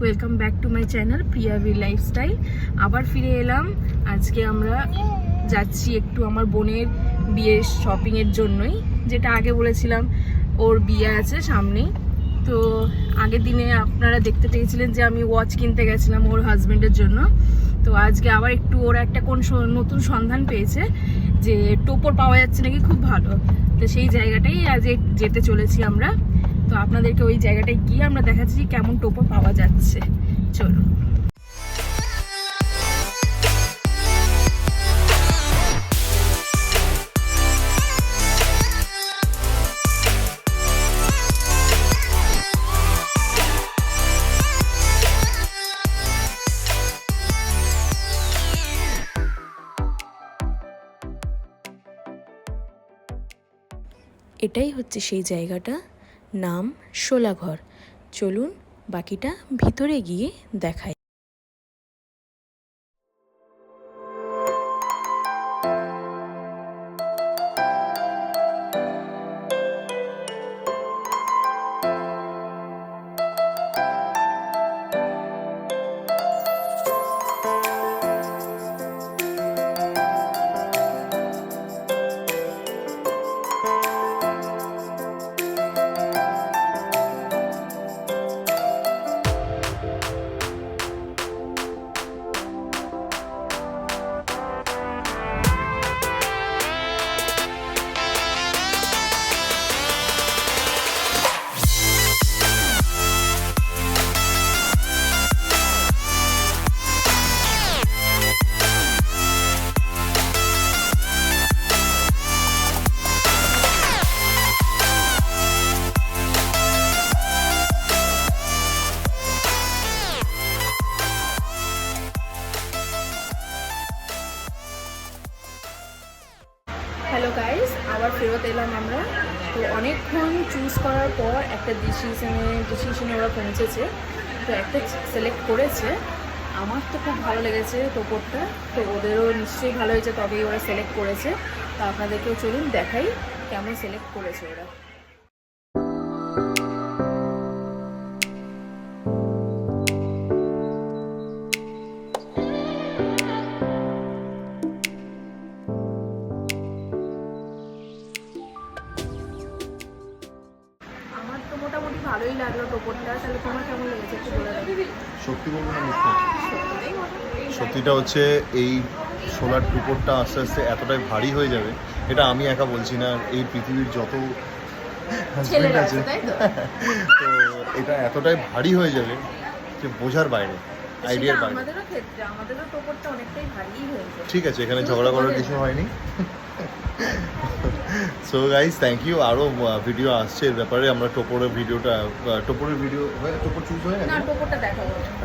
Welcome back to my channel Priyavi lifestyle. আবার ফিরে এলাম। আজকে আমরা যাচ্ছি একটু আমার বোনের বিয়ের শপিংয়ের জন্যই, যেটা আগে বলেছিলাম ওর বিয়ে আছে সামনেই। তো আগের দিনে আপনারা দেখতে পেয়েছিলেন যে আমি ওয়াচ কিনতে গেছিলাম ওর হাজব্যান্ডের জন্য। তো আজকে আবার একটু ওরা একটা কোন নতুন সন্ধান পেয়েছে যে টোপর পাওয়া যাচ্ছে নাকি খুব ভালো। তো সেই জায়গাটাই আজ যেতে চলেছি আমরা। তো আপনাদেরকে ওই জায়গাটায় গিয়ে আমরা দেখাচ্ছি কেমন টোপর পাওয়া যাচ্ছে। চলুন। এটাই হচ্ছে সেই জায়গাটা, নাম শোলাঘর। চলুন বাকিটা ভিতরে গিয়ে দেখাই। হ্যালো গাইস, আবার ফেরত এলাম আমরা। তো অনেকক্ষণ চুজ করার পর একটা ডিসিশনে ওরা পৌঁছেছে। তো একটা সিলেক্ট করেছে। আমার তো খুব ভালো লেগেছে টোপরটা, তো ওদেরও নিশ্চয়ই ভালো হয়েছে, তবেই ওরা সিলেক্ট করেছে। তো আপনাদেরকেও চলুন দেখাই কেমন সিলেক্ট করেছে ওরা। মোটামুটি ভালোই লাগলো টোপরটা। তাহলে তোমার কেমন লেগেছে একটু বলে দাও। সত্যি বলবো না মিথ্যা? সত্যিটা হচ্ছে এই সোলার টোপরটা আস্তে আস্তে এতটাই ভারী হয়ে যাবে, এটা আমি একা বলছি না, এই পৃথিবীর যত হাজবেন্ড আছে তো এটা এতটাই ভারী হয়ে যাবে যে বোঝার বাইরে, আইডিয়ার বাইরে। আমাদেরও ক্ষেত্রে আমাদেরও টোপরটা অনেকটাই ভারী হয়ে যায়। ঠিক আছে, এখানে ঝগড়া করার কিছু হয়নি। So guys thank you. আরও ভিডিও আসছে এর ব্যাপারে। আমরা টোপরের ভিডিও হয়ে টোপর চুজ হয়ে গেছে,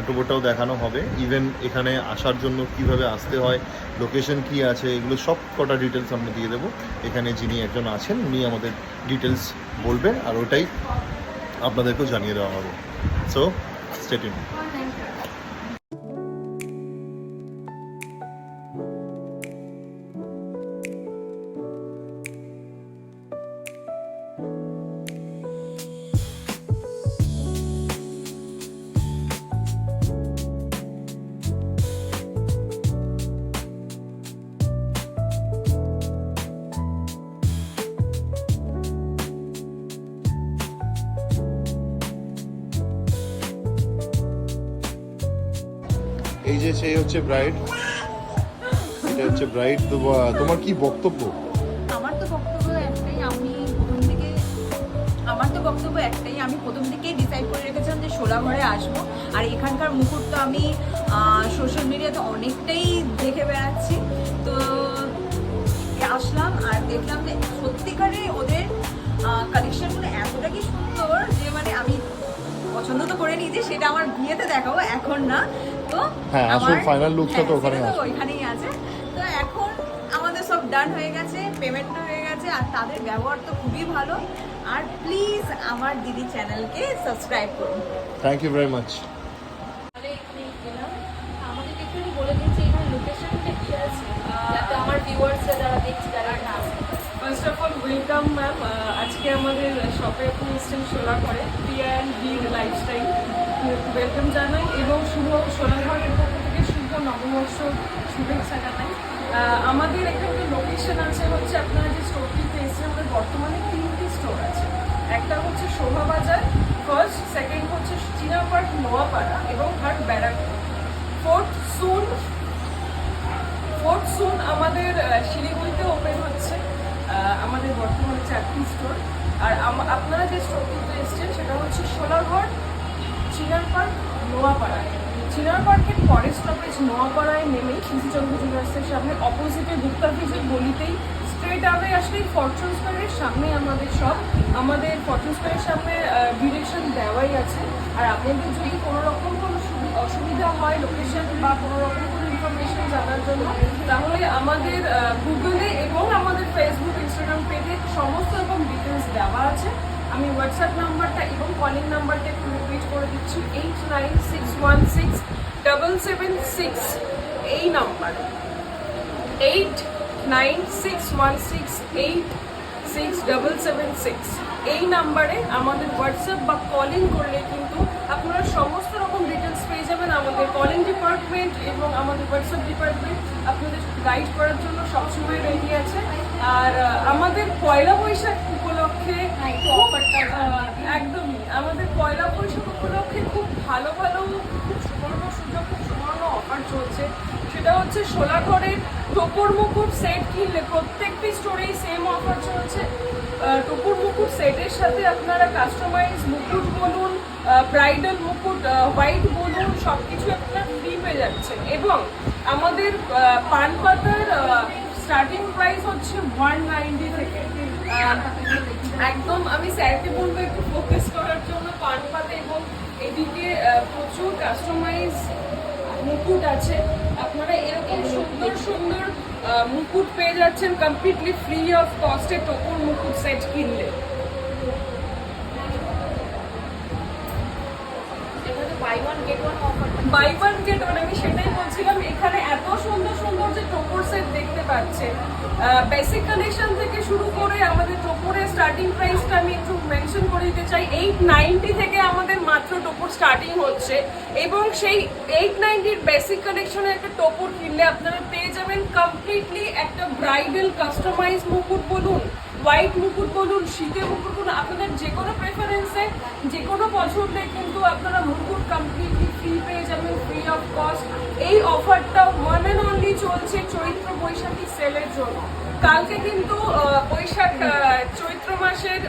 টোপরটাও দেখানো হবে। ইভেন এখানে আসার জন্য কিভাবে আসতে হয়, লোকেশন কি আছে, এগুলো সব কটা ডিটেলস আমরা দিয়ে দেবো। এখানে যিনি একজন আছেন উনি আমাদের ডিটেলস বলবেন, আর ওটাই আপনাদেরকেও জানিয়ে দেওয়া হবে। So stay tuned. এই যে সেই হচ্ছে ব্রাইড, এটা হচ্ছে ব্রাইড। তো তোমার কি বক্তব্য? আমার তো বক্তব্য একটাই, আমি প্রথম থেকেই ডিসাইড করে রেখেছিলাম যে শোলাঘরে আসবো। আর এখানকার মুহূর্ত আমি সোশ্যাল মিডিয়াতে অনেকটাই দেখে বেড়াচ্ছি। তো আসলাম আর দেখলাম যে সত্যিকারে ওদের কালেকশনগুলো এতটা কি সুন্দর যে মানে আমি পছন্দ তো করে নিয়েছি, সেটা আমার বিয়েতে দেখাবো, এখন না। তো হ্যাঁ, আসল ফাইনাল লুকটা তো ওইখানেই আছে। তো এখন আমাদের সব ডান হয়ে গেছে, পেমেন্ট হয়ে গেছে, আর তাদের ব্যবহার তো খুবই ভালো। আর প্লিজ আমার দিদি চ্যানেলকে সাবস্ক্রাইব করুন। Thank you very much. আমাদেরকে একটু বলে দিচ্ছি এখানে লোকেশনটা কি আছে, যাতে আমার ভিউয়ার্সরা যারা দেখছে তারা আসে। First of all welcome ma'am. আজকে আমাদের শপে আপনি এসছেন শোলাঘরে, প্রিয়া অ্যান্ড বি লাইফস্টাইল। তো ওয়েলকাম জানাই এবং শুভ সোনারঘরের পক্ষ থেকে শুভ নববর্ষ শুভেচ্ছা জানাই। আমাদের এখানে লোকেশন আছে হচ্ছে আপনারা যে স্টোরটি পেয়েছে, আমাদের বর্তমানে 3টি স্টোর আছে। একটা হচ্ছে শোভাবাজার ফার্স্ট, সেকেন্ড হচ্ছে চিনাপাড় নোয়াপাড়া এবং থার্ড ব্যারাকপুর। ফোর্থ সুন আমাদের শিলিগুড়িতে ওপেন হচ্ছে। আমাদের বর্তমানে 4টি স্টোর। আর আপনারা যে স্টোরটিতে এসছেন সেটা হচ্ছে সোনারঘর চিনারপাড় নোয়াপাড়ায়। চিনারপাড়ের পরের স্টপেজ নোয়াপাড়ায় নেমেই শিশুচন্দ্র জুয়েলার্সের সামনে অপোজিটে গুপ্তা ফিজের গলিতেই স্ট্রেট আগে আসলেই ফরচুন স্কোয়ারের সামনে আমাদের সব। আমাদের ফরচুন স্কোয়ারের সামনে ডিরেকশন দেওয়াই আছে। আর আপনাদের যদি কোনো রকম কোনো অসুবিধা হয় লোকেশন বা কোনো রকম কোনো ইনফরমেশন জানার জন্য, তাহলে আমাদের গুগলে এবং আমাদের ফেসবুক ইনস্টাগ্রাম পেজে সমস্ত রকম ডিটেলস দেওয়া আছে। আমি হোয়াটসঅ্যাপ নাম্বারটা এবং কলিং নাম্বারটা একটু রিপিট করে দিচ্ছি, 89616776 এই নাম্বার, 8961686776 এই নাম্বারে আমাদের হোয়াটসঅ্যাপ বা কলিং করলে কিন্তু আপনারা সমস্ত রকম ডিটেলস পেয়ে যাবেন। আমাদের কলিং ডিপার্টমেন্ট এবং আমাদের হোয়াটসঅ্যাপ ডিপার্টমেন্ট আপনাদের গাইড করার জন্য সবসময় রেডি আছে। আর আমাদের পয়লা বৈশাখ উপলক্ষে একদমই আমাদের পয়লা বৈশাখ উপলক্ষে খুব ভালো খুব সুবর্ণ সুযোগ, খুব সুবর্ণ অফার চলছে। সেটা হচ্ছে সোনারঘরের টোপর মুকুট সেট কিনলে প্রত্যেকটি স্টোরেই সেম অফার চলছে। টোপর মুকুট সেটের সাথে আপনারা কাস্টমাইজ মুকুট বলুন, ব্রাইডাল মুকুট, হোয়াইট বলুন, সব কিছু আপনারা ফ্রি পেয়ে যাচ্ছেন। এবং আমাদের পান পাতার স্টার্টিং প্রাইস হচ্ছে 190 থেকে। একদম আমি স্যারকে বলবো একটু ফোকাস করার জন্য পান পাতা, এবং এদিকে প্রচুর কাস্টমাইজ মুকুট আছে। আপনারা এরকম সুন্দর সুন্দর মুকুট পেয়ে যাচ্ছেন কমপ্লিটলি ফ্রি অফ কস্টে টোপর মুকুট সেট কিনলে। বাই ওয়ান গেট ওয়ান আমি সেটাই বলছিলাম। এখানে এত সুন্দর সুন্দর যে টোপর সেট দেখতে পাচ্ছেন, বেসিক কালেকশন থেকে শুরু করে আমাদের টোপরের স্টার্টিং প্রাইসটা আমি একটু মেনশন করে দিতে চাই। 890 থেকে আমাদের মাত্র টোপর স্টার্টিং হচ্ছে, এবং সেই 890-র বেসিক কালেকশনের একটা টোপর কিনলে আপনারা পেয়ে যাবেন কমপ্লিটলি একটা ব্রাইডাল কাস্টমাইজ মুকুট বলুন, হোয়াইট মুকুট বলুন, শীতের মুকুট বলুন, আপনাদের যে কোনো প্রেফারেন্সে যে কোনো পছন্দে কিন্তু আপনারা মুকুট কমপ্লিটলি ফ্রি পেয়ে যাবেন, ফ্রি অফ কস্ট। এই অফারটা ওয়ান অ্যান্ড অনলি চলছে চৈত্র বৈশাখী সেলের জন্য। কালকে কিন্তু বৈশাখ চৈত্র মাসের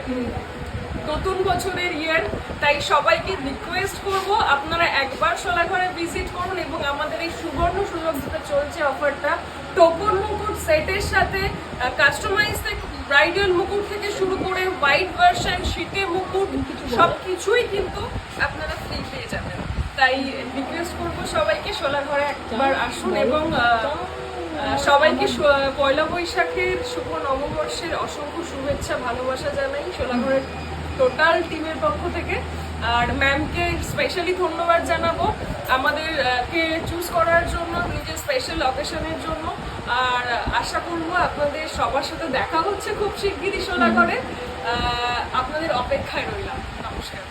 নতুন বছরের ইয়ার, তাই সবাইকে রিকোয়েস্ট করব আপনারা একবার সোনারঘরে ভিজিট করুন এবং আমাদের এই সুবর্ণ সুযোগ যেটা চলছে অফারটা, টোপর মুকুট সেটের সাথে কাস্টমাইজ ব্রাইডাল মুকুট থেকে শুরু করে হোয়াইট ভার্সন, শীতে মুকুট, সব কিছুই কিন্তু আপনারা ফ্রি পেয়ে যাবেন। তাই রিকোয়েস্ট করবো সবাইকে সোনারঘরে একবার আসুন এবং সবাইকে পয়লা বৈশাখের শুভ নববর্ষের অসংখ্য শুভেচ্ছা ভালোবাসা জানাই সোনারঘরের টোটাল টিমের পক্ষ থেকে। আর ম্যামকে স্পেশালি ধন্যবাদ জানাবো আমাদেরকে চুজ করার জন্য, নিজের স্পেশাল অকেশনের জন্য। আর আশা করবো আপনাদের সবার সাথে দেখা হচ্ছে খুব শিগগিরই সোনারঘরে। আপনাদের অপেক্ষায় রইলাম। নমস্কার।